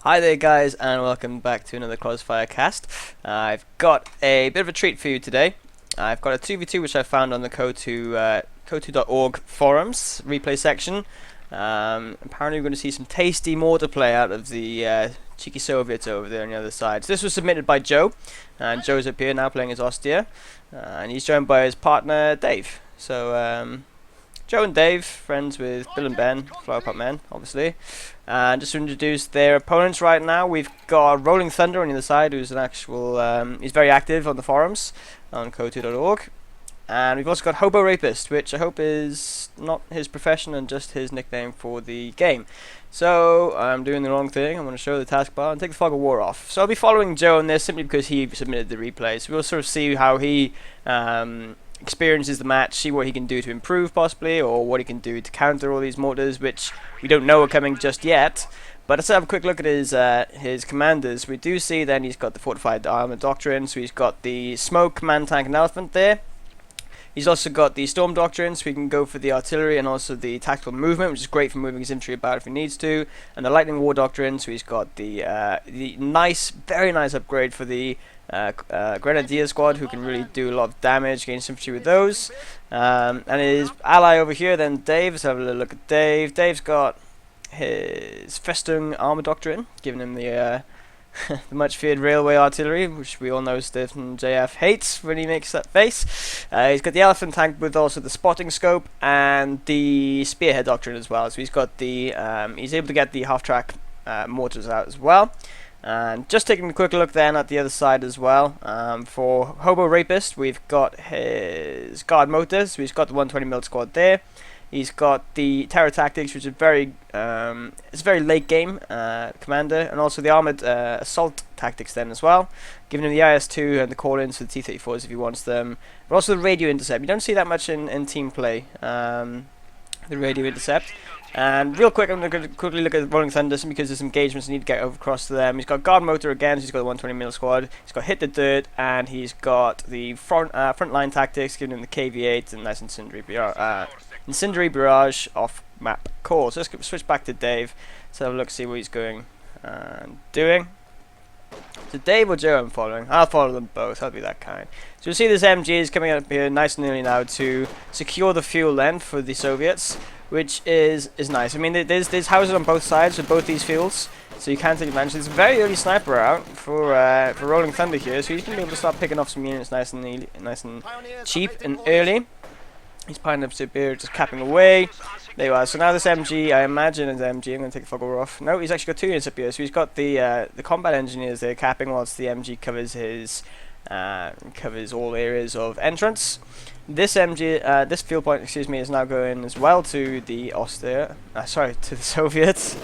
Hi there guys, and welcome back to another Krozzfyre Cast. I've got a bit of a treat for you today. I've got a 2v2 which I found on the Kotu.org forums replay section. Apparently we're going to see some tasty mortar play out of the cheeky Soviets over there on the other side. So this was submitted by Joe, and Joe's up here now playing as Ostia, and he's joined by his partner Dave. So Joe and Dave, friends with Bill and Ben, Flowerpot Men, obviously. And just to introduce their opponents right now, we've got RollingThunder on the other side, who's an actual, he's very active on the forums on Kotu.org. And we've also got Hobo Rapist, which I hope is not his profession and just his nickname for the game. So I'm doing the wrong thing. I'm going to show the taskbar and take the fog of war off. So I'll be following Joe on this simply because he submitted the replay. So we'll sort of see how he experiences the match, see what he can do to improve possibly, or what he can do to counter all these mortars, which we don't know are coming just yet. But let's have a quick look at his commanders. We do see then he's got the fortified armor doctrine, so he's got the smoke, command tank and elephant there. He's also got the storm doctrine, so we can go for the artillery and also the tactical movement, which is great for moving his infantry about if he needs to. And the lightning war doctrine, so he's got the nice, very nice upgrade for the Grenadier squad, who can really do a lot of damage against infantry with those. And his ally over here then Dave, let's have a little look at Dave. Dave's got his Festung armor doctrine, giving him the the much feared railway artillery, which we all know Stephen JF hates when he makes that face. He's got the elephant tank with also the spotting scope and the spearhead doctrine as well. So he's got the he's able to get the half track mortars out as well. And just taking a quick look then at the other side as well, for Hobo Rapist, we've got his guard motors, so he's got the 120mm squad there. He's got the terror tactics, which is very, it's a very late game commander, and also the armored assault tactics then as well, giving him the IS-2 and the call-ins for the T-34s if he wants them, but also the radio intercept. You don't see that much in team play, the radio intercept. And real quick, I'm going to quickly look at RollingThunder simply because there's some engagements I need to get over across to them. He's got guard motor again, so he's got the 120mm squad. He's got hit the dirt, and he's got the front line tactics, giving him the KV-8 and nice incendiary barrage off map core. So let's switch back to Dave. Let's have a look, see what he's going and doing. So Dave or Joe I'm following? I'll follow them both, I'll be that kind. So you'll see this MG is coming up here nice and early now to secure the fuel then for the Soviets, which is nice. I mean, there's houses on both sides of both these fields, so you can take advantage. There's a very early sniper out for RollingThunder here, so he's going to be able to start picking off some units nice and cheap and early. He's piling up here, just capping away. There you are. So now this MG, I imagine is MG. I'm going to take the fog off. No, he's actually got two units up here. So he's got the combat engineers there capping, whilst the MG covers his covers all areas of entrance. This MG, this field point, excuse me, is now going as well to the Ostia. Sorry, to the Soviets.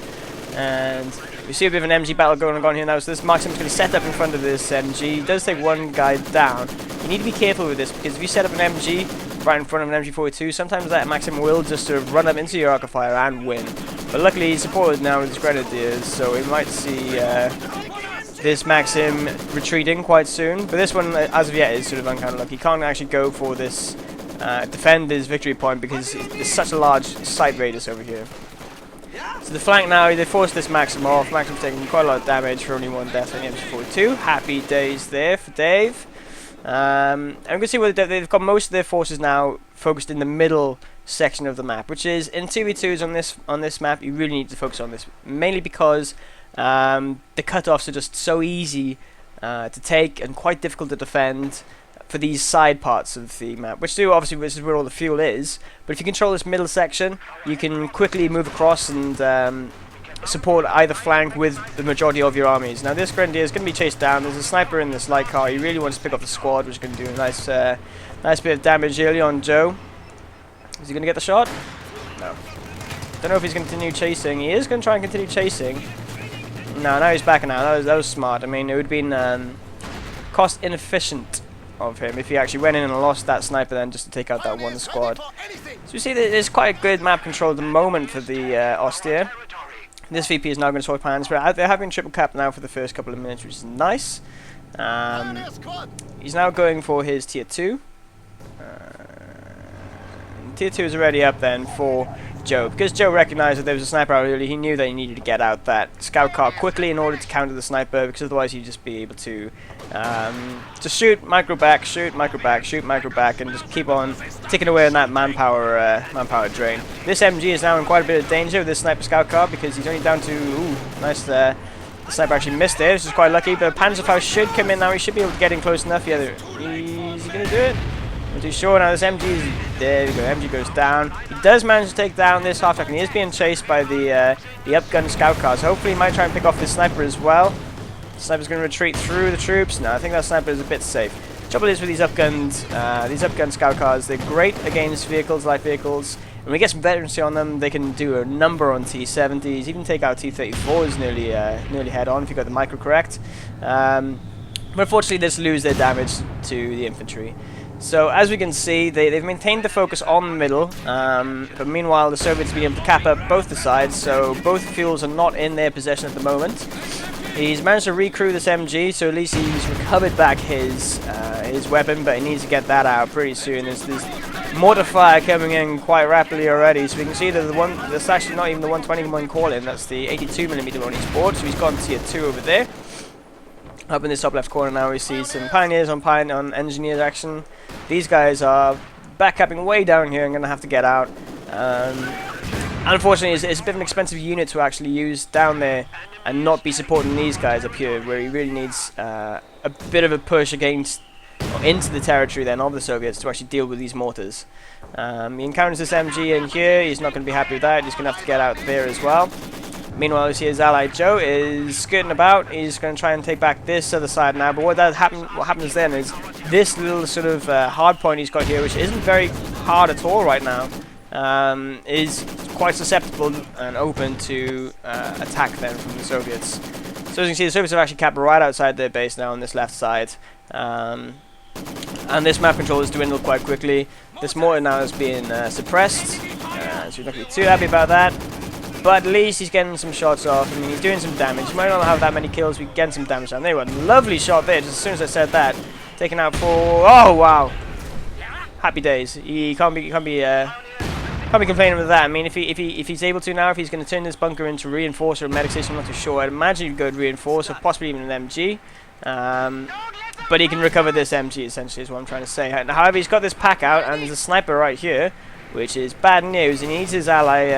And we see a bit of an MG battle going on here now. So this Maxim's going to set up in front of this MG. He does take one guy down. You need to be careful with this, because if you set up an MG right in front of an MG42, sometimes that Maxim will just sort of run up into your arc of fire and win. But luckily he's supported now with his Grenadiers, so we might see this Maxim retreating quite soon. But this one, as of yet, is sort of uncounted luck. He can't actually go for this, defend his victory point, because there's such a large sight radius over here. So the flank now, they forced this Maxim off. Maxim's taking quite a lot of damage for only one death on the MG42. Happy days there for Dave. And we can see where they've got most of their forces now focused in the middle section of the map, which is in 2v2s on this map. You really need to focus on this, mainly because the cutoffs are just so easy to take and quite difficult to defend for these side parts of the map, which obviously this is where all the fuel is. But if you control this middle section, you can quickly move across and support either flank with the majority of your armies. Now this Grenadier is going to be chased down. There's a sniper in this light car. He really wants to pick off the squad, which is going to do a nice bit of damage early on Joe. Is he going to get the shot? No. Don't know if he's going to continue chasing. He is going to try and continue chasing. No, now he's backing out. That was smart. I mean, it would have been cost inefficient of him if he actually went in and lost that sniper then just to take out that one squad. So you see that there's quite a good map control at the moment for the Ostia. This VP is now going to swap hands, but they're having triple cap now for the first couple of minutes, which is nice. He's now going for his tier 2. Tier 2 is already up then for Joe. Because Joe recognized that there was a sniper out early, he knew that he needed to get out that scout car quickly in order to counter the sniper, because otherwise he'd just be able to just shoot, micro back, shoot, micro back, shoot, micro back, and just keep on ticking away on that manpower drain. This MG is now in quite a bit of danger with this sniper scout car, because he's only down to, ooh, nice there. The sniper actually missed it, which is quite lucky, but Panzerfaust should come in now. He should be able to get in close enough. Yeah, is he going to do it? I'm not too sure. Now this MG is, there we go, MG goes down. He does manage to take down this half-track, and he is being chased by the upgun scout car, so hopefully he might try and pick off this sniper as well. The sniper's going to retreat through the troops. No, I think that sniper is a bit safe. The trouble is with these upgun scout cars, they're great against vehicles, light vehicles. When we get some veterancy on them, they can do a number on T-70s, even take out T-34s nearly head on if you got the micro correct. But unfortunately, they just lose their damage to the infantry. So as we can see, they've maintained the focus on the middle, but meanwhile the Soviets have been able to cap up both the sides, so both fuels are not in their possession at the moment. He's managed to recrew this MG, so at least he's recovered back his weapon, but he needs to get that out pretty soon. There's mortar fire coming in quite rapidly already, so we can see that that's actually not even the 121 call in, that's the 82mm one he's bought, so he's gone tier 2 over there. Up in this top left corner now we see some pioneers on engineers action. These guys are backcapping way down here and going to have to get out. Unfortunately, it's a bit of an expensive unit to actually use down there and not be supporting these guys up here, where he really needs a bit of a push against or into the territory then of the Soviets to actually deal with these mortars. He encounters this MG in here. He's not going to be happy with that. He's going to have to get out there as well. Meanwhile, you see his ally Joe is skirting about. He's going to try and take back this other side now. But what happens then is this little sort of hard point he's got here, which isn't very hard at all right now, is quite susceptible and open to attack then from the Soviets. So as you can see, the Soviets have actually capped right outside their base now on this left side. And this map control is dwindled quite quickly. This mortar now is being suppressed, so we're not going to be too happy about that. But at least he's getting some shots off. I mean, he's doing some damage. He might not have that many kills, but he's getting some damage down. There we go. Lovely shot there, just as soon as I said that. Taken out for... Oh, wow. Happy days. He can't be complaining with that. I mean, if he's able to now, if he's going to turn this bunker into reinforcer or medic station, I'm not too sure. I'd imagine he'd go to reinforce, or possibly even an MG. But he can recover this MG, essentially, is what I'm trying to say. However, he's got this pack out, and there's a sniper right here, which is bad news. He needs his ally,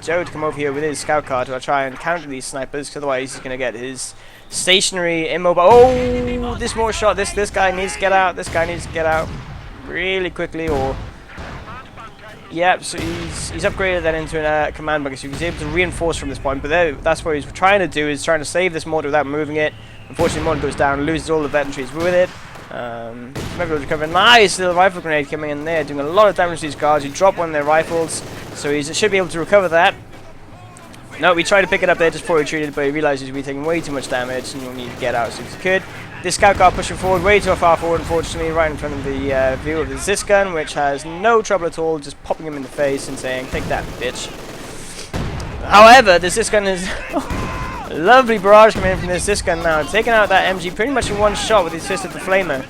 Joe to come over here with his scout car to try and counter these snipers, because otherwise he's going to get his stationary immobile. Oh, this more shot. This guy needs to get out. This guy needs to get out really quickly, or... Yep, so he's upgraded that into a command bunker, so he's able to reinforce from this point. But that's what he's trying to do, is trying to save this mortar without moving it. Unfortunately, mortar goes down, loses all the veterans with it. Maybe we'll recover. Nice little rifle grenade coming in there, doing a lot of damage to these guards. He dropped one of their rifles, so he should be able to recover that. No, we tried to pick it up there just before he retreated, but he realized he'd be taking way too much damage and he'll need to get out as soon as he could. This scout car pushing forward, way too far forward, unfortunately, right in front of the view of the Zis gun, which has no trouble at all, just popping him in the face and saying, "Take that, bitch." However, the Zis gun is... Lovely barrage coming in from this gun now, taking out that MG pretty much in one shot with the assist of the flamer.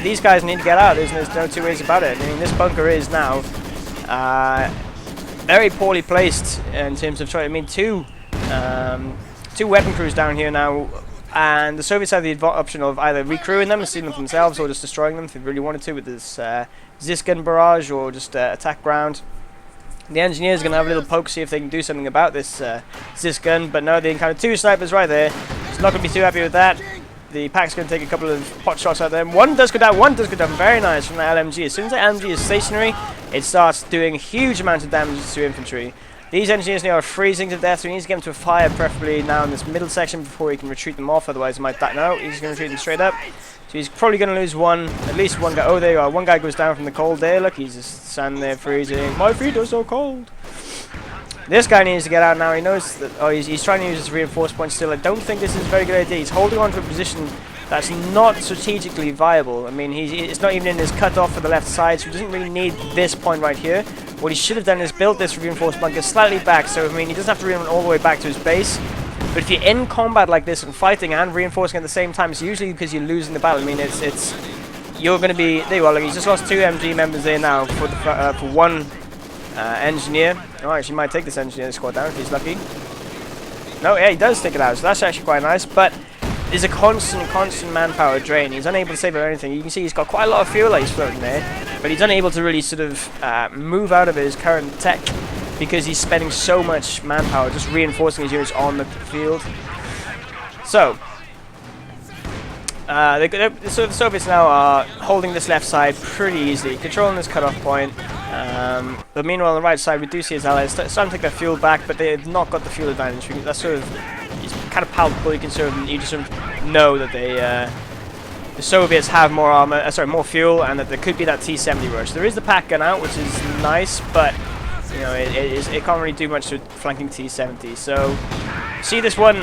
These guys need to get out, there's no two ways about it. I mean, this bunker is now very poorly placed in terms of trying. I mean, two weapon crews down here now, and the Soviets have the option of either recrewing them and stealing them for themselves, or just destroying them if they really wanted to with this Zis gun barrage, or just attack ground. The engineers are going to have a little poke, see if they can do something about this Zis gun, but no, they encounter two snipers right there. It's not going to be too happy with that. The pack's going to take a couple of pot shots at them. One does go down, very nice from that LMG. As soon as the LMG is stationary, it starts doing a huge amount of damage to infantry. These engineers now are freezing to death, so he needs to get them to fire, preferably now in this middle section before he can retreat them off, otherwise he might die. No, he's going to retreat them straight up. So he's probably going to lose at least one guy. Oh, there you are. One guy goes down from the cold there. Look, he's just standing there freezing. My feet are so cold. This guy needs to get out now. He knows that... Oh, he's trying to use his reinforced point still. I don't think this is a very good idea. He's holding on to a position that's not strategically viable. I mean, it's not even in his cutoff for the left side, so he doesn't really need this point right here. What he should have done is built this reinforced bunker slightly back, so I mean, he doesn't have to run all the way back to his base. But if you're in combat like this and fighting and reinforcing at the same time, it's usually because you're losing the battle. I mean, you're going to be... There you are, look, he's just lost two MG members there now for one engineer. Oh, actually might take this engineer squad down if he's lucky. No, yeah, he does take it out, so that's actually quite nice, but there's a constant manpower drain. He's unable to save up anything. You can see he's got quite a lot of fuel that he's floating there, but he's unable to really sort of move out of his current tech because he's spending so much manpower just reinforcing his units on the field. So, the Soviets now are holding this left side pretty easily, controlling this cutoff point. But meanwhile, on the right side, we do see his allies starting to take their fuel back, but they've not got the fuel advantage. That's sort of, it's kind of palpable. You can sort of, you just sort of know that the Soviets have more armor, more fuel, and that there could be that T-70 rush. There is the pack gun out, which is nice, but you know it can't really do much to flanking T-70. So, see this one.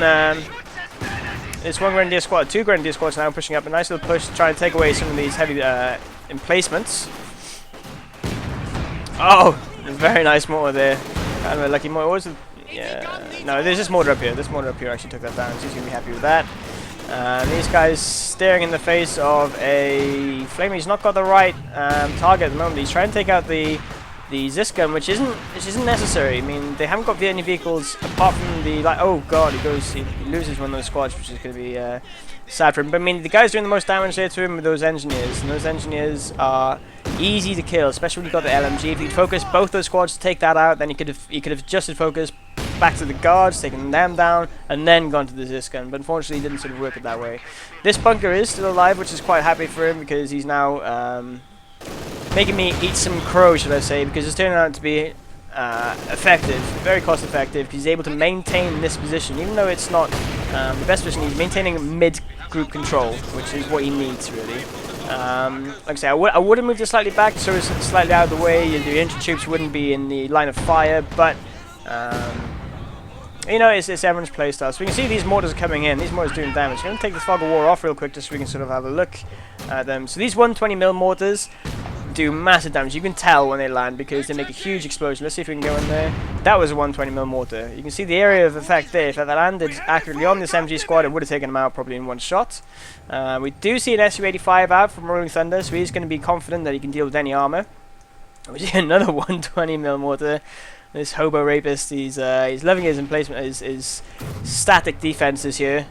This one Grenadier squad, 2 Grenadier squads now pushing up a nice little push to try and take away some of these heavy emplacements. Oh, very nice mortar there. Kind of a lucky mortar. What was it? Yeah, no, there's this mortar up here. This mortar up here actually took that down, so he's going to be happy with that. These guys staring in the face of a flame. He's not got the right target at the moment. He's trying to take out the Ziskan, which isn't necessary. I mean, they haven't got any vehicles apart from the oh god, he loses one of those squads, which is going to be sad for him. But I mean, the guy's doing the most damage there to him with those engineers, and those engineers are easy to kill, especially when you've got the LMG. If he'd focused both those squads to take that out, then he could have adjusted focus back to the guards, taken them down, and then gone to the Ziskan. But unfortunately, it didn't sort of work it that way. This bunker is still alive, which is quite happy for him because he's now making me eat some crow, should I say, because it's turning out to be effective, very cost effective, because he's able to maintain this position, even though it's not the best position. He's maintaining mid-group control, which is what he needs, really. Like I say, I would have moved it slightly back, so it's slightly out of the way. The infantry troops wouldn't be in the line of fire, but you know, it's everyone's playstyle. So we can see these mortars are coming in. These mortars are doing damage. I'm going to take this fog of war off real quick just so we can sort of have a look at them. So these 120mm mortars do massive damage. You can tell when they land because they make a huge explosion. Let's see if we can go in there. That was a 120mm mortar. You can see the area of effect there. If that landed accurately on this MG squad, it would have taken them out probably in one shot. We do see an Su-85 out from RollingThunder, so he's going to be confident that he can deal with any armor. We see another 120mm mortar. This Hobo Rapist, he's loving his emplacement, his static defenses here.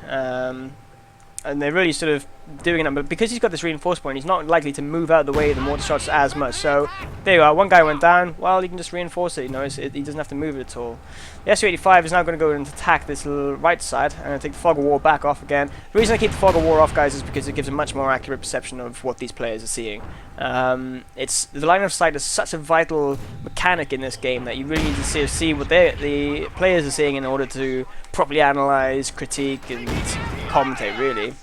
And they're really sort of doing it, but because he's got this reinforced point, he's not likely to move out of the way of the mortar shots as much. So there you are, one guy went down. Well, he can just reinforce it. You know, he doesn't have to move it at all. The Su-85 is now going to go and attack this little right side. I'm going to take the fog of war back off again. The reason I keep the fog of war off, guys, is because it gives a much more accurate perception of what these players are seeing. It's the line of sight is such a vital mechanic in this game that you really need to see what the players are seeing in order to properly analyze, critique, and commentate, really.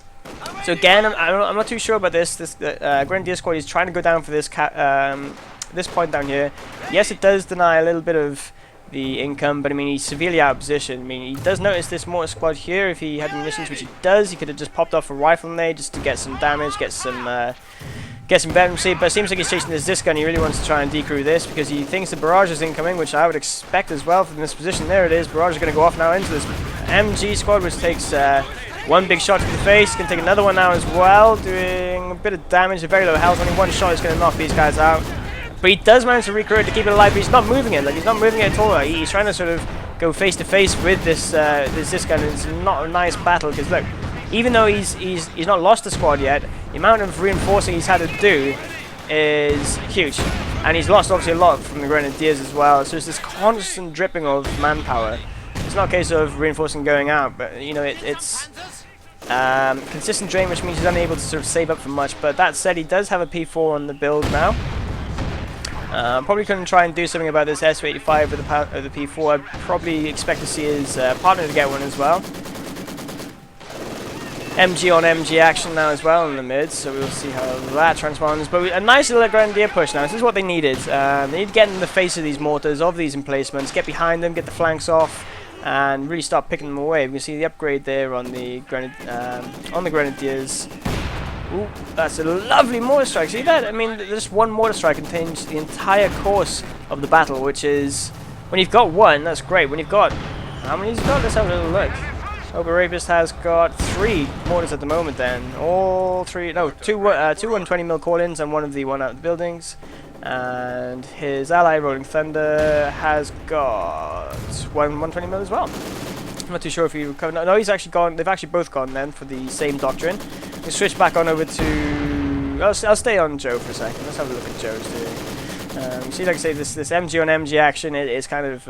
So again, I'm not too sure about this. This Grenadier squad is trying to go down for this this point down here. Yes, it does deny a little bit of the income, but I mean he's severely out of position. I mean he does notice this mortar squad here. If he had munitions, which he does, he could have just popped off a rifle in there just to get some damage, get some veterancy. But it seems like he's chasing this gun. He really wants to try and decrew this because he thinks the barrage is incoming, which I would expect as well from this position. There it is. Barrage is going to go off now into this MG squad, which takes one big shot to the face. Can take another one now as well, doing a bit of damage. A very low health. Only one shot is going to knock these guys out. But he does manage to recruit to keep it alive. But he's not moving it. Like he's not moving it at all. He's trying to sort of go face to face with this gun. It's not a nice battle because look, even though he's not lost the squad yet, the amount of reinforcing he's had to do is huge, and he's lost obviously a lot from the Grenadiers as well. So it's this constant dripping of manpower. It's not a case of reinforcing going out, but you know it's consistent drain, which means he's unable to sort of save up for much. But that said, he does have a P4 on the build now. Probably couldn't try and do something about this Su-85 with the P4. I'd probably expect to see his partner to get one as well. MG on MG action now as well in the mid, so we'll see how that transforms. But a nice little Grenadier push now. This is what they needed. They need to get in the face of these mortars, of these emplacements, get behind them, get the flanks off, and really start picking them away. We can see the upgrade there on the Grenadiers. Ooh, that's a lovely mortar strike. See that? I mean, just one mortar strike contains the entire course of the battle, which is, when you've got one, that's great. When you've got, how many has he got? Let's have a little look. Hobo Rapist has got 3 mortars at the moment then. All 3, no, two 120mm call-ins and one of the one out of the buildings. And his ally, RollingThunder, has got 120 mil as well. I'm not too sure if he recovered. No, he's actually gone. They've actually both gone then for the same doctrine. We switch back on over to. I'll stay on Joe for a second. Let's have a look at Joe's doing. See, like I say, this MG on MG action is kind of.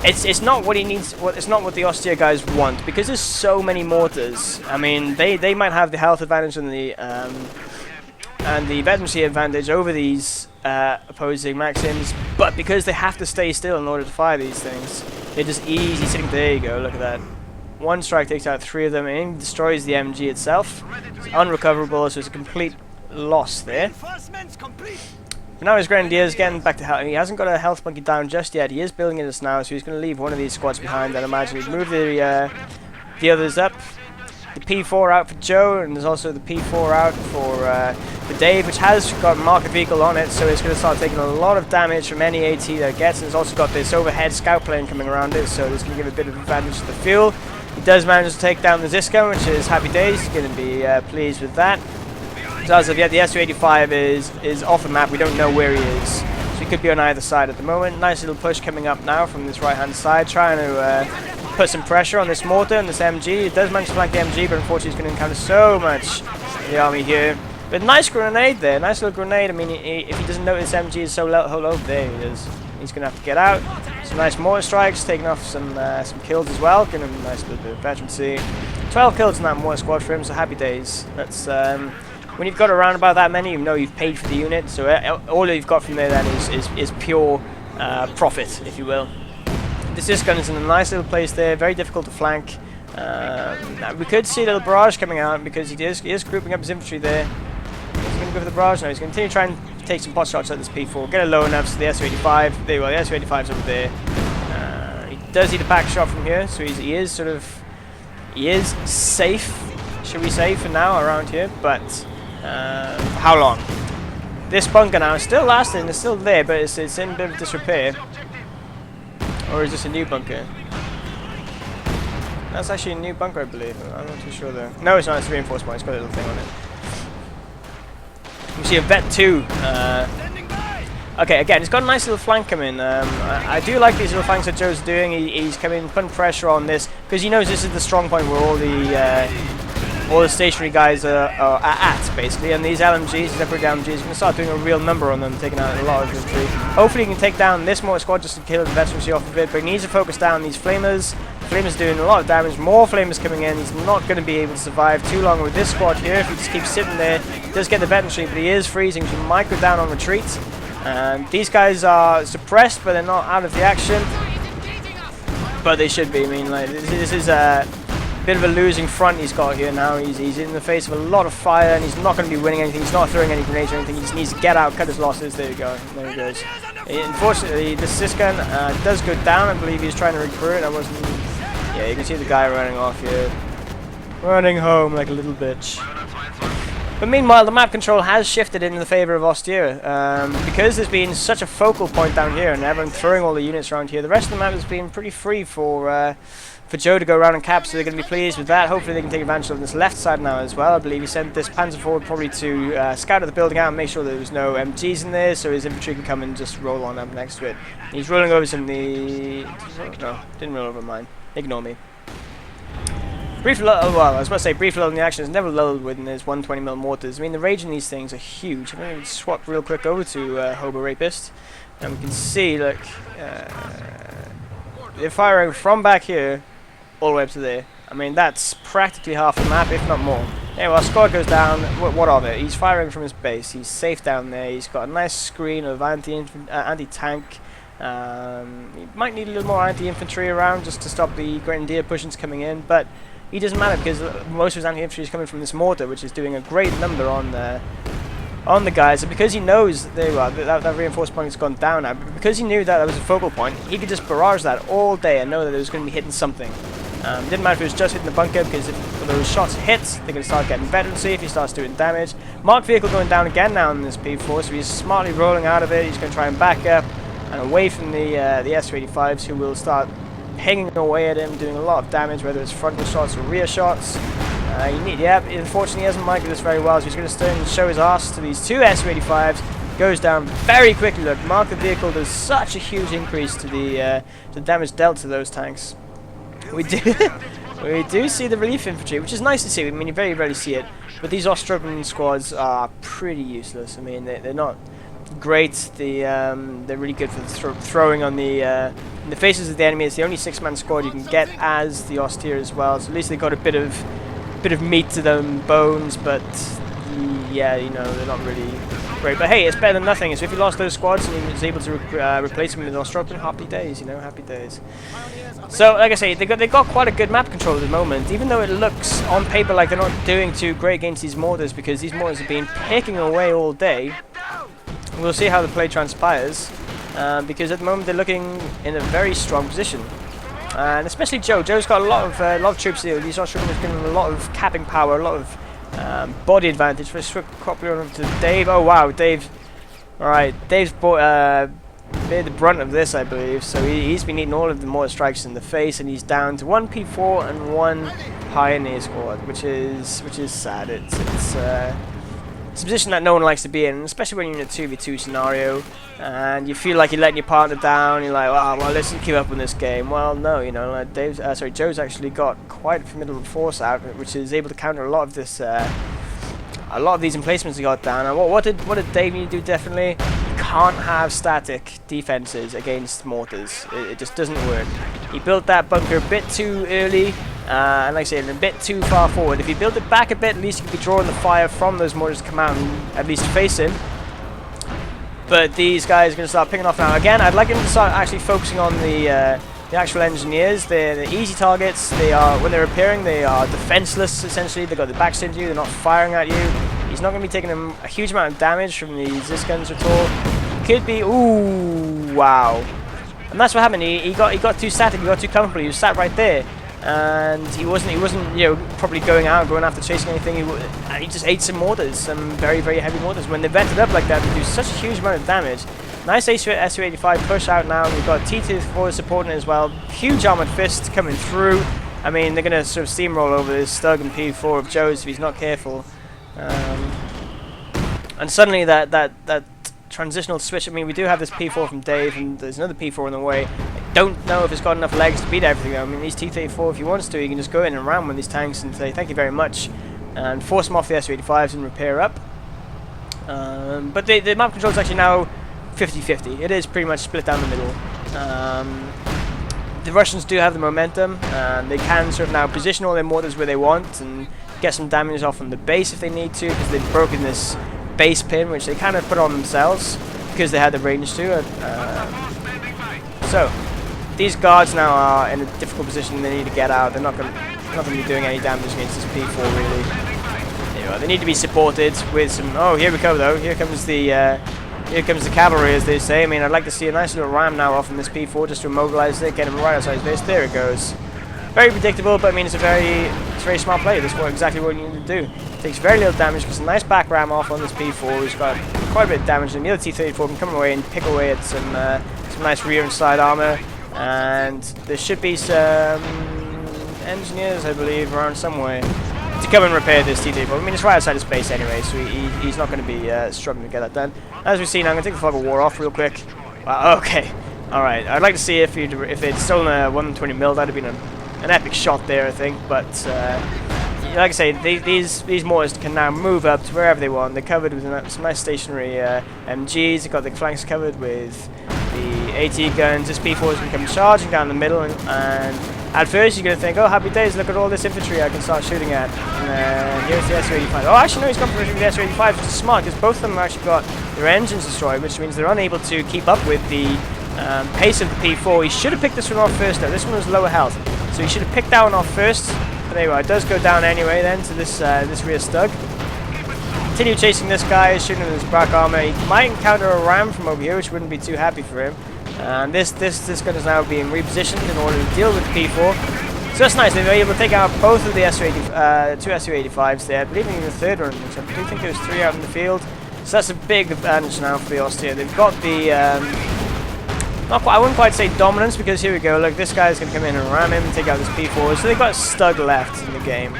It's not what he needs. It's not what the austere guys want, because there's so many mortars. I mean, they might have the health advantage and the veterancy advantage over these opposing Maxims, but because they have to stay still in order to fire these things, they're just easy sitting. There you go. Look at that. One strike takes out 3 of them and destroys the MG itself. It's unrecoverable, so it's a complete loss there. But now his Grenadier's getting back to health. He hasn't got a health monkey down just yet. He is building it now, so he's going to leave one of these squads behind. And imagine he'd move the others up. The P4 out for Joe, and there's also the P4 out for Dave, which has got market vehicle on it, so it's going to start taking a lot of damage from any AT that it gets. And it's also got this overhead scout plane coming around it, so it's going to give a bit of advantage to the fuel. He does manage to take down the Zisco, which is happy days. He's going to be pleased with that. So as of yet, the Su-85 is off the map. We don't know where he is, so he could be on either side at the moment. Nice little push coming up now from this right-hand side, trying to put some pressure on this mortar and this MG. It does manage to flank the MG, but unfortunately he's going to encounter so much of the army here. But nice grenade there, nice little grenade. I mean, if he doesn't notice MG is so low, there he is. He's going to have to get out. Some nice mortar strikes, taking off some kills as well. Giving him a nice little bit of veterancy. 12 kills in that mortar squad for him, so happy days. That's when you've got around about that many, you know you've paid for the unit. So all you've got from there then is pure profit, if you will. This gun is in a nice little place there, very difficult to flank. We could see a little barrage coming out because he is grouping up his infantry there. He's going to go for the barrage now. He's going to continue to try and take some pot shots at this P4. Get it low enough so the Su-85. There you go, the Su-85's over there. He does need a back shot from here, so he is safe, should we say, for now around here. But how long? This bunker now is still lasting. It's still there, but it's in a bit of disrepair. Or is this a new bunker? That's actually a new bunker, I believe. I'm not too sure though. No, it's not. It's a reinforced one. It's got a little thing on it. You see a Vet 2. Okay, again, it's got a nice little flank coming. I do like these little flanks that Joe's doing. He's coming, putting pressure on this because he knows this is the strong point where all the stationary guys are at, basically, and these LMGs, these Leopard LMGs, are going to start doing a real number on them, taking out a lot of infantry. Hopefully he can take down this mortar squad just to kill the veterancy off of it, but he needs to focus down these Flamers. Flamers doing a lot of damage, more Flamers coming in. He's not going to be able to survive too long with this squad here if he just keeps sitting there. He does get the veterancy, but he is freezing, so he might go down on retreat. These guys are suppressed, but they're not out of the action. But they should be. I mean, like, this is a bit of a losing front he's got here now. He's in the face of a lot of fire, and he's not going to be winning anything. He's not throwing any grenades or anything. He just needs to get out, cut his losses. There you go. There he goes. Unfortunately, this Siscan does go down. I believe he's trying to recruit. I wasn't. Yeah, you can see the guy running off here, running home like a little bitch. But meanwhile, the map control has shifted in the favour of Austere. Because there's been such a focal point down here and everyone throwing all the units around here, the rest of the map has been pretty free for Joe to go around and cap, so they're going to be pleased with that. Hopefully they can take advantage of this left side now as well. I believe he sent this Panzer forward probably to scout the building out and make sure there was no MGs in there, so his infantry can come and just roll on up next to it. He's rolling over some the... No, didn't roll over mine. Ignore me. Brief lull, well, I was about to say brief lull in the action is never lulled when there's 120mm mortars. I mean, the range in these things are huge. I'm going to swap real quick over to Hobo Rapist, and we can see, look, they're firing from back here all the way up to there. I mean, that's practically half the map, if not more. Anyway, our squad goes down. What of it? He's firing from his base. He's safe down there. He's got a nice screen of anti-tank. He might need a little more anti-infantry around just to stop the Grenadier pushings coming in, but he doesn't matter because most of his anti-infantry is coming from this mortar, which is doing a great number on the guys. And because he knows that reinforced point has gone down now, because he knew that was a focal point, he could just barrage that all day and know that it was going to be hitting something. Didn't matter if it was just hitting the bunker, because if those shots hit, they're going to start getting veterancy if he starts doing damage. Marked vehicle going down again now in this P4, so he's smartly rolling out of it. He's going to try and back up and away from the Su-85s, who will start hanging away at him, doing a lot of damage, whether it's frontal shots or rear shots. Yeah, unfortunately he hasn't mic'd this very well, so he's going to start and show his arse to these two Su-85s. Goes down very quickly. Look, mark of vehicle does such a huge increase to the damage dealt to those tanks. We do see the relief infantry, which is nice to see. I mean, you very rarely see it, but these Austrian squads are pretty useless. I mean, they're not great. They're really good for throwing on the in the faces of the enemy. It's the only 6-man squad you can get as the Austere as well, so at least they got a bit of meat to them, bones, but yeah, you know, they're not really great. But hey, it's better than nothing. So if you lost those squads and you was able to replace them with an Australian, happy days, you know, happy days. So like I say, they got quite a good map control at the moment, even though it looks on paper like they're not doing too great against these mortars, because these mortars have been picking away all day. We'll see how the play transpires, because at the moment they're looking in a very strong position. And especially Joe. Joe's got a lot of troops here. These Austrians have given him a lot of capping power, a lot of body advantage. For a swift copy on to Dave. Oh wow, Dave. Alright, Dave's bear the brunt of this, I believe. So he's been eating all of the mortar strikes in the face, and he's down to 1 P4 and 1 Pioneer squad, which is sad. It's a position that no one likes to be in, especially when you're in a 2v2 scenario and you feel like you're letting your partner down. You're like, oh, well, let's keep up in this game. Well, no, you know, like Joe's actually got quite a formidable force out, which is able to counter a lot of this, a lot of these emplacements he got down. And what did Dave need to do? Definitely, you can't have static defenses against mortars. It just doesn't work. He built that bunker a bit too early. And like I said, a bit too far forward. If you build it back a bit, at least you could be drawing the fire from those mortars to come out and at least face him. But these guys are going to start picking off now. Again, I'd like him to start actually focusing on the actual engineers. They're easy targets. They are, when they're appearing, they are defenseless essentially. They've got their backs into you. They're not firing at you. He's not going to be taking a huge amount of damage from these Zis guns at all. Could be. Ooh, wow. And that's what happened. He got too static. He got too comfortable. He was sat right there. And he wasn't, you know, probably going after chasing anything. He just ate some mortars, some very heavy mortars. When they're vented up like that, they do such a huge amount of damage. Nice Su-85 push out now. We've got T-24 supporting it as well. Huge armored fist coming through. I mean, they're going to sort of steamroll over this Stug and P4 of Joe's if he's not careful. And suddenly that transitional switch. I mean, we do have this P4 from Dave, and there's another P4 on the way. Don't know if it's got enough legs to beat everything. I mean, these T-34, if he wants to, he can just go in and ram with these tanks and say thank you very much, and force them off the Su-85s and repair up. But the map control is actually now 50-50. It is pretty much split down the middle. The Russians do have the momentum, and they can sort of now position all their mortars where they want and get some damage off from the base if they need to, because they've broken this base pin, which they kind of put on themselves because they had the range to. So these guards now are in a difficult position. They need to get out. They're not going to be doing any damage against this P4 really. There you are. They need to be supported with some. Oh, here we go though. Here comes the cavalry, as they say. I mean, I'd like to see a nice little ram now off in this P4 just to immobilize it, get him right outside his base. There it goes. Very predictable, but I mean, it's a very smart play. That's exactly what you need to do. Takes very little damage. Gets a nice back ram off on this P4. He's got quite a bit of damage, and the other T-34 can come away and pick away at some nice rear and side armor. And there should be some engineers, I believe, around somewhere to come and repair this T-34. I mean, it's right outside his base anyway, so he's not going to be struggling to get that done. As we've seen, I'm going to take the fog of war off real quick. Wow, okay. Alright, I'd like to see if they'd stolen a 120mm, that would have been an epic shot there, I think. But like I say, these mortars can now move up to wherever they want. They're covered with some nice stationary MGs. They've got the flanks covered with the AT guns. This P4 can come charging down the middle, and at first you're going to think, oh, happy days, look at all this infantry I can start shooting at. And here's the Su-85. Oh, actually no, he's gone for the Su-85, which is smart, because both of them have actually got their engines destroyed, which means they're unable to keep up with the pace of the P4. He should have picked this one off first though. This one was lower health, so he should have picked that one off first. But anyway, it does go down anyway then to this rear Stug. Continue chasing this guy, shooting at his back armor. He might encounter a ram from over here, which wouldn't be too happy for him. And this gun is now being repositioned in order to deal with P4. So that's nice. They were able to take out both of the two Su-85s there. I believe even the third one. So I do think there was 3 out in the field. So that's a big advantage now for the Austere. They've got the I wouldn't quite say dominance, because here we go. Look, this guy's going to come in and ram him and take out this P4. So they've got a Stug left in the game.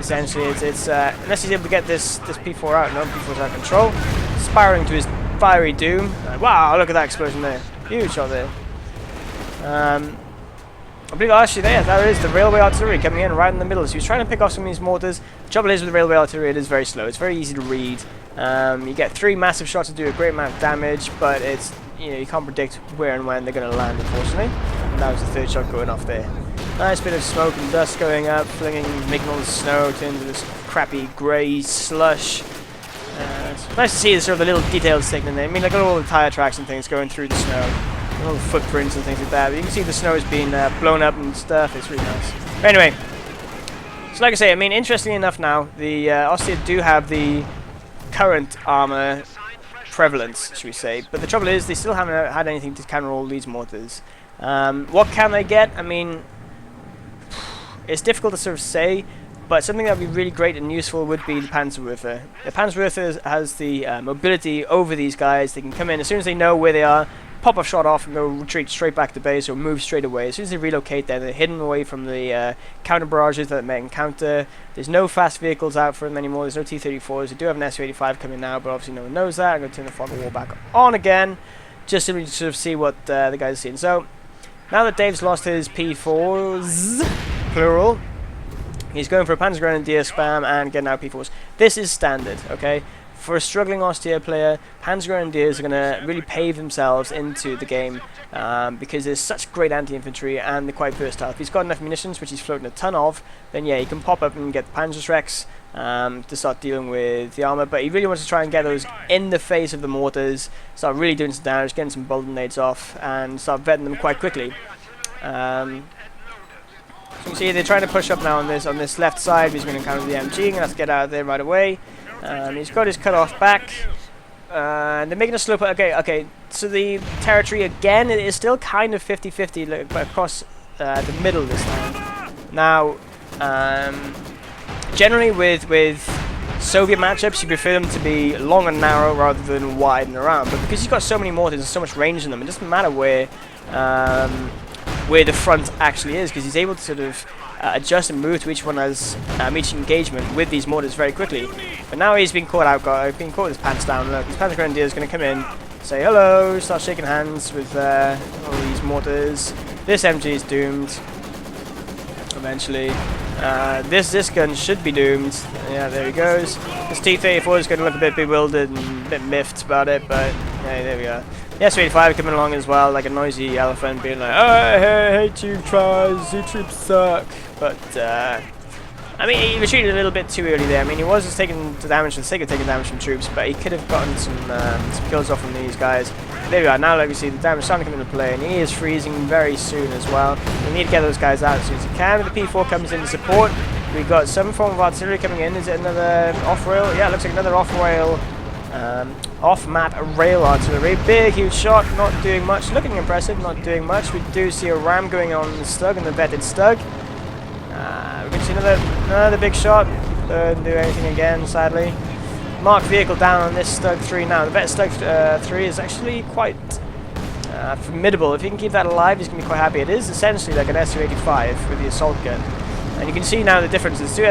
Essentially, it's unless he's able to get this P4 out. No, P4's out of control. Spiraling to his fiery doom. Wow, look at that explosion there. Huge shot there. I believe actually there is the railway artillery coming in right in the middle. So he's trying to pick off some of these mortars. The trouble is with the railway artillery, it is very slow. It's very easy to read. You get 3 massive shots to do a great amount of damage, but it's, you know, you can't predict where and when they're going to land, unfortunately. And that was the 3rd shot going off there. Nice bit of smoke and dust going up, making all the snow turn into this crappy grey slush. It's nice to see the sort of the little details taken in there. I mean, like all the tyre tracks and things going through the snow. All the footprints and things like that. But you can see the snow is being blown up and stuff. It's really nice. But anyway, so like I say, I mean, interestingly enough now, the Austria do have the current armor prevalence, should we say. But the trouble is, they still haven't had anything to counter all these mortars. What can they get? I mean, it's difficult to sort of say, but something that would be really great and useful would be the Panzerwerfer. The Panzerwerfer has the mobility over these guys. They can come in as soon as they know where they are, pop a shot off and go retreat straight back to base or move straight away. As soon as they relocate, then they're hidden away from the counter barrages that they may encounter. There's no fast vehicles out for them anymore. There's no T-34s. They do have an Su-85 coming now, but obviously no one knows that. I'm going to turn the fog of war back on again, just simply to sort of see what the guys are seeing. So now that Dave's lost his P4s, plural, he's going for a Panzergrenadier spam and getting out P4s. This is standard, okay? For a struggling Austria player, Panzergrenadiers are going to really pave themselves into the game because there's such great anti-infantry and they're quite versatile. If he's got enough munitions, which he's floating a ton of, then yeah, he can pop up and get the Panzerschrecks to start dealing with the armor. But he really wants to try and get those in the face of the mortars, start really doing some damage, getting some boldenades off, and start vetting them quite quickly. So you can see they're trying to push up now on this left side. He's going to encounter the MG. He's going to have to get out of there right away. He's got his cut off back. They're making a slope. Okay. So the territory again, it is still kind of 50-50 across the middle this time. Now, generally with Soviet matchups, you prefer them to be long and narrow rather than wide and around. But because he's got so many mortars and so much range in them, it doesn't matter where the front actually is, because he's able to sort of adjust and move to each one as each engagement with these mortars very quickly. But now he's been caught out, been caught his pants down. Look, his Panzergrenadier is going to come in, say hello, start shaking hands with all these mortars. This MG is doomed. Eventually, this gun should be doomed. Yeah, there he goes. This T-34 is going to look a bit bewildered and a bit miffed about it, but yeah, there we are. The Su-85 coming along as well, like a noisy elephant, being like, "Oh, I hate you, tries. Your troops suck." But I mean, he retreated a little bit too early there. I mean, he was just taking the damage for the sake of taking damage from troops, but he could have gotten some kills off from these guys. There we are. Now, like we see, the damage starting to come into play, and he is freezing very soon as well. We need to get those guys out as soon as he can. The P4 comes in to support. We've got some form of artillery coming in. Is it another off-rail? Yeah, it looks like another off-rail. Off-map rail artillery. Big, huge shot, not doing much. Looking impressive, not doing much. We do see a ram going on the Stug and the vetted Stug. We're going to see another big shot. Don't do anything again, sadly. Marked vehicle down on this Stug 3 now. The vet Stug 3 is actually quite formidable. If he can keep that alive, he's going to be quite happy. It is essentially like an Su-85 with the assault gun. And you can see now the difference. There's two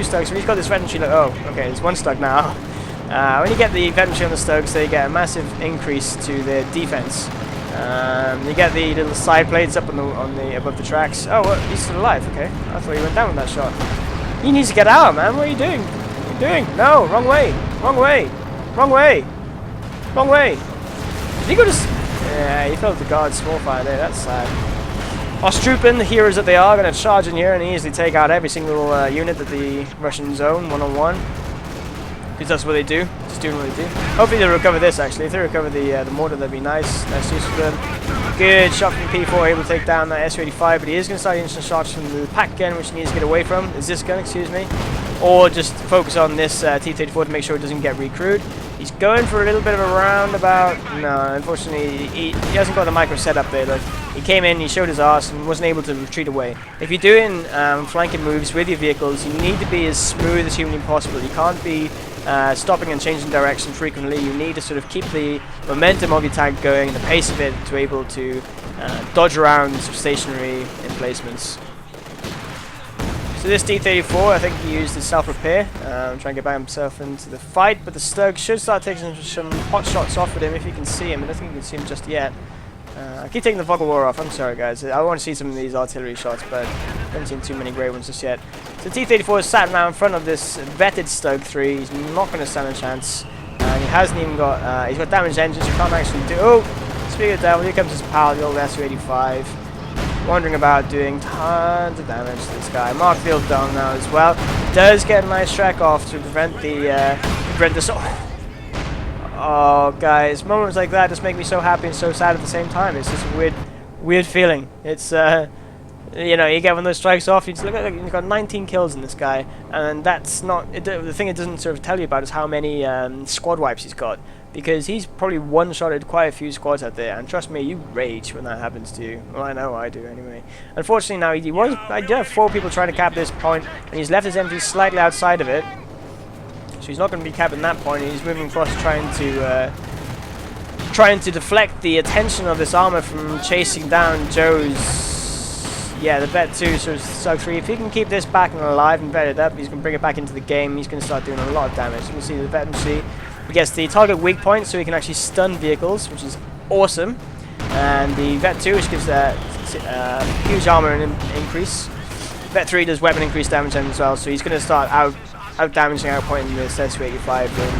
Stugs. When he's got this infantry, like, oh, okay, there's one Stug now. When you get the infantry on the Stugs, they get a massive increase to their defense. You get the little side plates up on the above the tracks. Oh, well, he's still alive. Okay, I thought he went down with that shot. He needs to get out, man. What are you doing? What are you doing? No, wrong way. Wrong way. Wrong way. Wrong way. Did he go to? Yeah, he fell to God's small fire there. That's sad. Ostroupen, the heroes that they are, going to charge in here and easily take out every single unit that the Russians own, one-on-one. Because that's what they do. Just doing what they do. Hopefully they'll recover this, actually. If they recover the mortar, that'd be nice. Nice use for them. Good shot from P4, able to take down that Su-85, but he is going to start instant shots from the pack gun, which he needs to get away from. Is this gun, excuse me. Or just focus on this T-34 to make sure it doesn't get recrewed. He's going for a little bit of a roundabout. No, unfortunately, he hasn't got the micro set up there. Look, he came in, he showed his ass, and wasn't able to retreat away. If you're doing flanking moves with your vehicles, you need to be as smooth as humanly possible. You can't be stopping and changing direction frequently. You need to sort of keep the momentum of your tank going and the pace of it to be able to dodge around stationary emplacements. So this D34, I think he used his self-repair, trying to get back himself into the fight, but the Stug should start taking some hot shots off at him if you can see him. I don't think you can see him just yet. I keep taking the Fog of War off, I'm sorry guys. I want to see some of these artillery shots, but I haven't seen too many great ones just yet. So T-34 is sat now in front of this vetted Stug 3, he's not going to stand a chance. And he hasn't even got, he's got damaged engines, you can't actually do, oh! Speaking of the devil, here comes his pal, the old Su-85. Wandering about doing tons of damage to this guy. Mark Field down now as well. Does get a nice track off to prevent the oh guys, moments like that just make me so happy and so sad at the same time. It's just a weird feeling. It's you know, you get one of those strikes off, you just look at, you've got 19 kills in this guy, and that's not the thing it doesn't sort of tell you about is how many squad wipes he's got, because he's probably one-shotted quite a few squads out there, and trust me, you rage when that happens to you. Well, I know I do anyway. Unfortunately now I do have 4 people trying to cap this point, and he's left his MG slightly outside of it, so he's not going to be capping that point, and he's moving across trying to deflect the attention of this armor from chasing down Joe's. Yeah, the vet 2, so Stug 3. If he can keep this back and alive and vet it up, he's going to bring it back into the game. He's going to start doing a lot of damage. You can see the vet MC. He gets the target weak point, so he can actually stun vehicles, which is awesome. And the vet 2, which gives huge armor increase. Vet 3 does weapon increase damage as well, so he's going to start out damaging, outpointing this Su-85 in